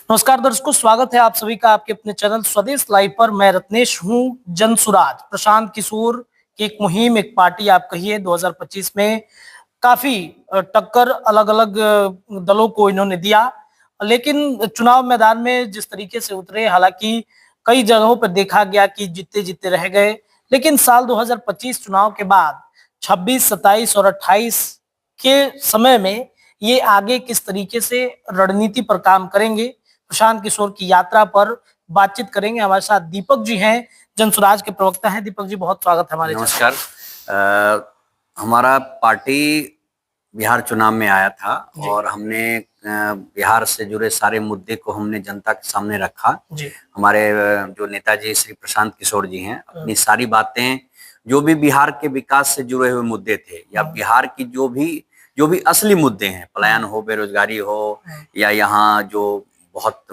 नमस्कार दर्शकों, स्वागत है आप सभी का आपके अपने चैनल स्वदेश लाइव पर। मैं रत्नेश हूं। जनसुराज प्रशांत किशोर की एक मुहिम, एक पार्टी आप कहिए, 2025 में काफी टक्कर अलग अलग दलों को इन्होंने दिया। लेकिन चुनाव मैदान में जिस तरीके से उतरे, हालांकि कई जगहों पर देखा गया कि जीते जीते रह गए, लेकिन साल 2025 चुनाव के बाद 26, 27 और 28 के समय में ये आगे किस तरीके से रणनीति पर काम करेंगे, प्रशांत किशोर की यात्रा पर बातचीत करेंगे। हमारे साथ दीपक जी हैं, जनसुराज के प्रवक्ता हैं। दीपक जी, बहुत स्वागत है हमारे। नमस्कार। हमारा पार्टी बिहार चुनाव में आया था और हमने बिहार से जुड़े सारे मुद्दे को हमने जनता के सामने रखा। हमारे जो नेताजी श्री प्रशांत किशोर जी हैं, अपनी सारी बातें जो भी बिहार के विकास से जुड़े हुए मुद्दे थे या बिहार की जो भी असली मुद्दे हैं, पलायन हो, बेरोजगारी हो, या यहाँ जो बहुत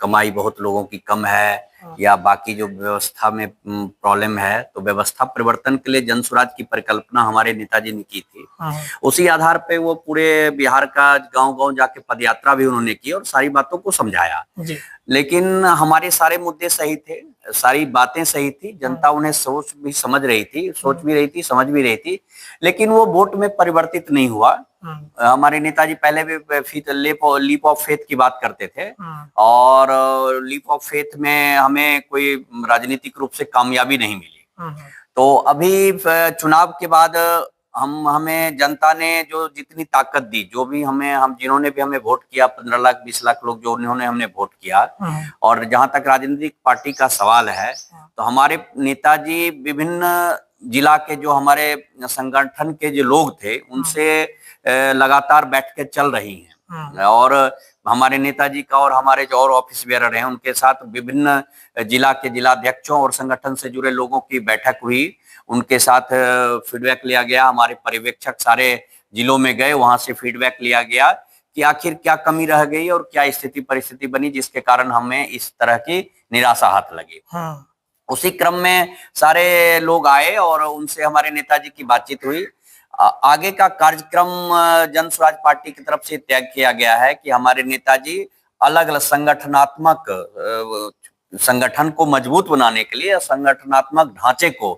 कमाई बहुत लोगों की कम है, या बाकी जो व्यवस्था में प्रॉब्लम है, तो व्यवस्था परिवर्तन के लिए जनसुराज की परिकल्पना हमारे नेताजी ने की थी। उसी आधार पे वो पूरे बिहार का गांव-गांव जाके पदयात्रा भी उन्होंने की और सारी बातों को समझाया। लेकिन हमारे सारे मुद्दे सही थे, सारी बातें सही थी, जनता उन्हें सोच भी समझ रही थी, सोच भी रही थी, समझ भी रही थी, लेकिन वो वोट में परिवर्तित नहीं हुआ। हमारे नेताजी पहले भी लीप ऑफ फेथ की बात करते थे और लीप ऑफ फेथ में हमें कोई राजनीतिक रूप से कामयाबी नहीं मिली। तो अभी चुनाव के बाद हमें जनता ने जो जितनी ताकत दी, जो भी हम जिन्होंने भी हमें वोट किया, 15 लाख 20 लाख लोग जो उन्होंने हमने वोट किया, और जहां तक राजनीतिक पार्टी का सवाल है, तो हमारे नेताजी विभिन्न जिला के जो हमारे संगठन के जो लोग थे उनसे लगातार बैठ के चल रही हैं, और हमारे नेताजी का और हमारे जो और ऑफिस बेरर हैं उनके साथ विभिन्न जिला के जिलाध्यक्षों और संगठन से जुड़े लोगों की बैठक हुई, उनके साथ फीडबैक लिया गया। हमारे पर्यवेक्षक सारे जिलों में गए, वहां से फीडबैक लिया गया कि आखिर क्या कमी रह गई और क्या स्थिति परिस्थिति बनी जिसके कारण हमें इस तरह की निराशा हाथ लगी। उसी क्रम में सारे लोग आए और उनसे हमारे नेताजी की बातचीत हुई। आगे का कार्यक्रम जनसुराज पार्टी की तरफ से तय किया गया है कि हमारे नेताजी अलग अलग संगठन को मजबूत बनाने के लिए, संगठनात्मक ढांचे को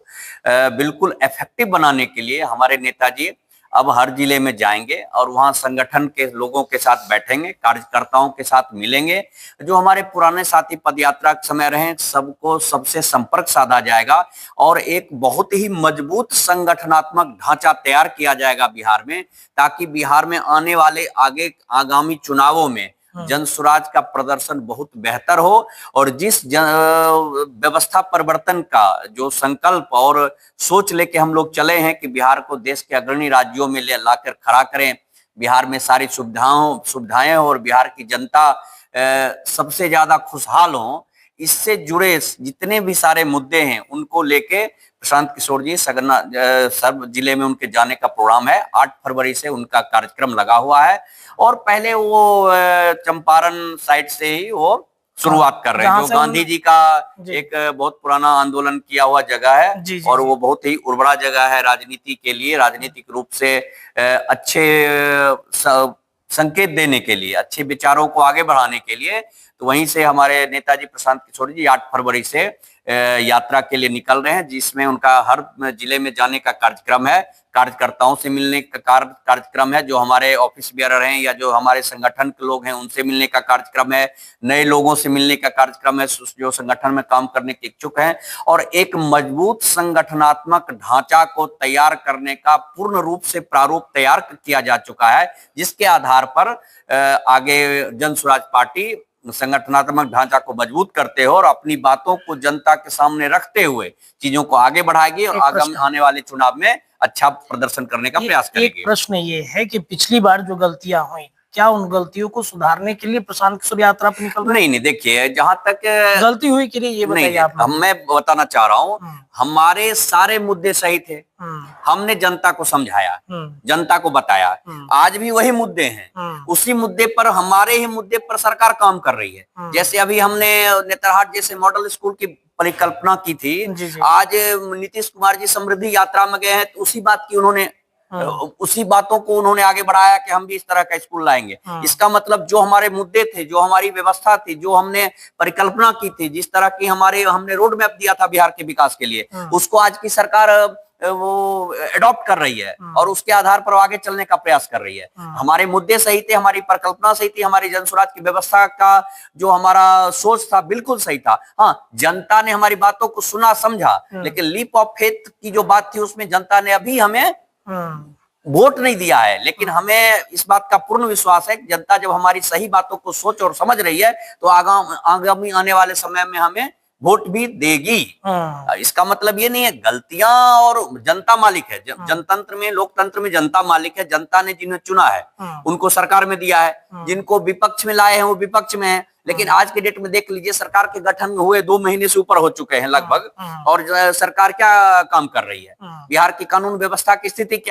बिल्कुल इफेक्टिव बनाने के लिए हमारे नेताजी अब हर जिले में जाएंगे और वहां संगठन के लोगों के साथ बैठेंगे, कार्यकर्ताओं के साथ मिलेंगे। जो हमारे पुराने साथी पदयात्रा के समय रहे, सबको सबसे संपर्क साधा जाएगा और एक बहुत ही मजबूत संगठनात्मक ढांचा तैयार किया जाएगा बिहार में, ताकि बिहार में आने वाले आगामी चुनावों में जनसुराज का प्रदर्शन बहुत बेहतर हो। और जिस व्यवस्था परिवर्तन का जो संकल्प और सोच लेके हम लोग चले हैं कि बिहार को देश के अग्रणी राज्यों में लाकर खड़ा करें, बिहार में सारी सुविधाएं हो और बिहार की जनता सबसे ज्यादा खुशहाल हो, इससे जुड़े जितने भी सारे मुद्दे हैं उनको लेके प्रशांत किशोर जी सर्व जिले में उनके जाने का प्रोग्राम है। 8 फरवरी से उनका कार्यक्रम लगा हुआ है और पहले वो चंपारण साइड से ही वो शुरुआत कर रहे हैं, जो गांधी जी का एक बहुत पुराना आंदोलन किया हुआ जगह है और वो बहुत ही उर्वरा जगह है राजनीति के लिए, राजनीतिक रूप से अच्छे संकेत देने के लिए, अच्छे विचारों को आगे बढ़ाने के लिए। तो वहीं से हमारे नेताजी प्रशांत किशोर जी 8 फरवरी से यात्रा के लिए निकल रहे हैं, जिसमें उनका हर जिले में जाने का कार्यक्रम है, कार्यकर्ताओं से मिलने का कार्यक्रम है, जो हमारे ऑफिस बेरर हैं या जो हमारे संगठन के लोग हैं उनसे मिलने का कार्यक्रम है, नए लोगों से मिलने का कार्यक्रम है जो संगठन में काम करने के इच्छुक हैं, और एक मजबूत संगठनात्मक ढांचा को तैयार करने का पूर्ण रूप से प्रारूप तैयार किया जा चुका है, जिसके आधार पर आगे जनसुराज पार्टी संगठनात्मक ढांचा को मजबूत करते हो और अपनी बातों को जनता के सामने रखते हुए चीजों को आगे बढ़ाएगी और आगामी आने वाले चुनाव में अच्छा प्रदर्शन करने का प्रयास करेगी। एक प्रश्न ये है कि पिछली बार जो गलतियां हुई, क्या उन गलतियों को सुधारने के लिए प्रशांत किशोर यात्रा पर निकल रहे हैं? नहीं, देखिए, जहां तक गलती हुई के लिए ये बताइए आप। मैं बताना चाह रहा हूँ, हमारे सारे मुद्दे सही थे, हमने जनता को समझाया, जनता को बताया, आज भी वही मुद्दे हैं, उसी मुद्दे पर, हमारे ही मुद्दे पर सरकार काम कर रही है। जैसे अभी हमने नेतरहाट जैसे मॉडल स्कूल की परिकल्पना की थी, आज नीतीश कुमार जी समृद्धि यात्रा में गए हैं तो उसी बात की उन्होंने उसी बातों को उन्होंने आगे बढ़ाया कि हम भी इस तरह का स्कूल लाएंगे। इसका मतलब जो हमारे मुद्दे थे, जो हमारी व्यवस्था थी, जो हमने परिकल्पना की थी, जिस तरह की हमने रोड मैप दिया था बिहार के विकास के लिए, उसको आज की सरकार वो एडॉप्ट कर रही है और उसके आधार पर आगे चलने का प्रयास कर रही है। हमारे मुद्दे सही थे, हमारी परिकल्पना सही थी, हमारी जनसुराज की व्यवस्था का जो हमारा सोच था बिल्कुल सही था। हाँ, जनता ने हमारी बातों को सुना, समझा, लेकिन लीप ऑफ फेथ की जो बात थी उसमें जनता ने अभी हमें वोट नहीं दिया है। लेकिन हमें इस बात का पूर्ण विश्वास है कि जनता जब हमारी सही बातों को सोच और समझ रही है तो आगामी आने वाले समय में हमें वोट भी देगी। इसका मतलब ये नहीं है गलतियां और जनता मालिक है। जनतंत्र में, लोकतंत्र में जनता मालिक है। जनता ने जिन्हें चुना है उनको सरकार में दिया है, जिनको विपक्ष में लाए हैं वो विपक्ष में है। लेकिन आज के डेट में देख लीजिए, सरकार के गठन में हुए 2 महीने से ऊपर हो चुके हैं लगभग, और सरकार क्या काम कर रही है, बिहार की कानून व्यवस्था की स्थिति क्या